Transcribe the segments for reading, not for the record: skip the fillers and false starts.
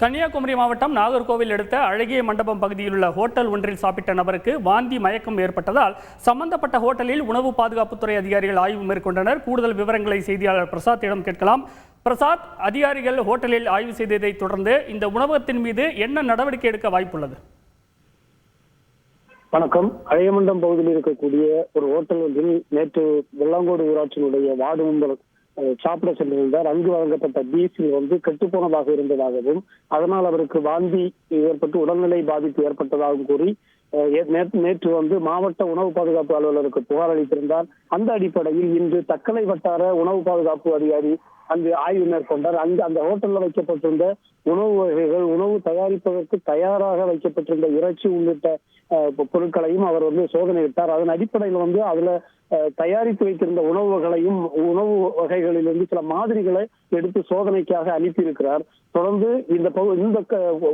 கன்னியாகுமரி மாவட்டம் நாகர்கோவில் அடுத்த அழகிய மண்டபம் பகுதியில் உள்ள ஹோட்டல் ஒன்றில் சாப்பிட்ட நபருக்கு வாந்தி மயக்கம் ஏற்பட்டதால் சம்பந்தப்பட்ட ஹோட்டலில் உணவு பாதுகாப்புத்துறை அதிகாரிகள் ஆய்வு மேற்கொண்டனர். கூடுதல் விவரங்களை செய்தியாளர் பிரசாத்திடம் கேட்கலாம். பிரசாத், அதிகாரிகள் ஹோட்டலில் ஆய்வு செய்ததை தொடர்ந்து இந்த உணவகத்தின் மீது என்ன நடவடிக்கை எடுக்க வாய்ப்புள்ளது? வணக்கம். அழகியமண்டம் பகுதியில் இருக்கக்கூடிய ஒரு ஹோட்டல் ஒன்றில் நேற்று வெள்ளாங்கோடு ஊராட்சியினுடைய வார்டு மெம்பர் சாப்பிட சென்றிருந்தார். அங்கு வழங்கப்பட்ட பீஃபில் கெட்டுப்போனதாக இருந்ததாகவும் அதனால் அவருக்கு வாந்தி ஏற்பட்டு உடல்நிலை பாதிப்பு ஏற்பட்டதாகவும் கூறி நேற்று மாவட்ட உணவு பாதுகாப்பு அலுவலருக்கு புகார் அளித்திருந்தார். அந்த அடிப்படையில் இன்று தக்கலை வட்டார உணவு பாதுகாப்பு அதிகாரி அங்கு ஆய்வு மேற்கொண்டார். அங்கு அந்த ஹோட்டல்ல வைக்கப்பட்டிருந்த உணவு வகைகள், உணவு தயாரிப்பதற்கு தயாராக வைக்கப்பட்டிருந்த இறைச்சி உள்ளிட்ட பொருட்களையும் அவர் சோதனையிட்டார். அதன் அடிப்படையில் அதுல தயாரித்து வைத்திருந்த உணவு வகைகளிலிருந்து சில மாதிரிகளை எடுத்து சோதனைக்காக அனுப்பியிருக்கிறார். தொடர்ந்து இந்த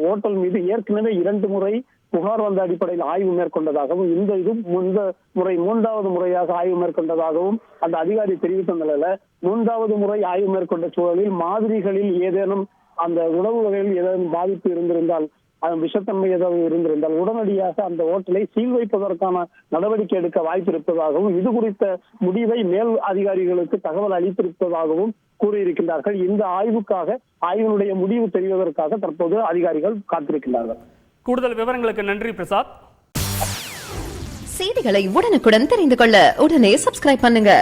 ஹோட்டல் மீது ஏற்கனவே 2 முறை புகார் வந்த அடிப்படையில் ஆய்வு மேற்கொண்டதாகவும் இந்த முறை 3வது முறையாக ஆய்வு மேற்கொண்டதாகவும் அந்த அதிகாரி தெரிவித்த நிலையில 3வது முறை ஆய்வு மேற்கொண்ட சூழலில் மாதிரிகளில் ஏதேனும் அந்த உணவு வகையில் ஏதேனும் பாதிப்பு இருந்திருந்தால், விஷத்தன்மை ஏதாவது இருந்திருந்தால் உடனடியாக அந்த ஹோட்டலை சீல் வைப்பதற்கான நடவடிக்கை எடுக்க வாய்ப்பு இருப்பதாகவும் இது குறித்த முடிவை மேல் அதிகாரிகளுக்கு தகவல் அளித்திருப்பதாகவும் கூறியிருக்கின்றார்கள். இந்த ஆய்வினுடைய முடிவு தெரிவதற்காக தற்போது அதிகாரிகள் காத்திருக்கின்றார்கள். கூடுதல் விவரங்களுக்கு நன்றி பிரசாத். செய்திகளை உடனுக்குடன் தெரிந்து கொள்ள உடனே சப்ஸ்கிரைப் பண்ணுங்க.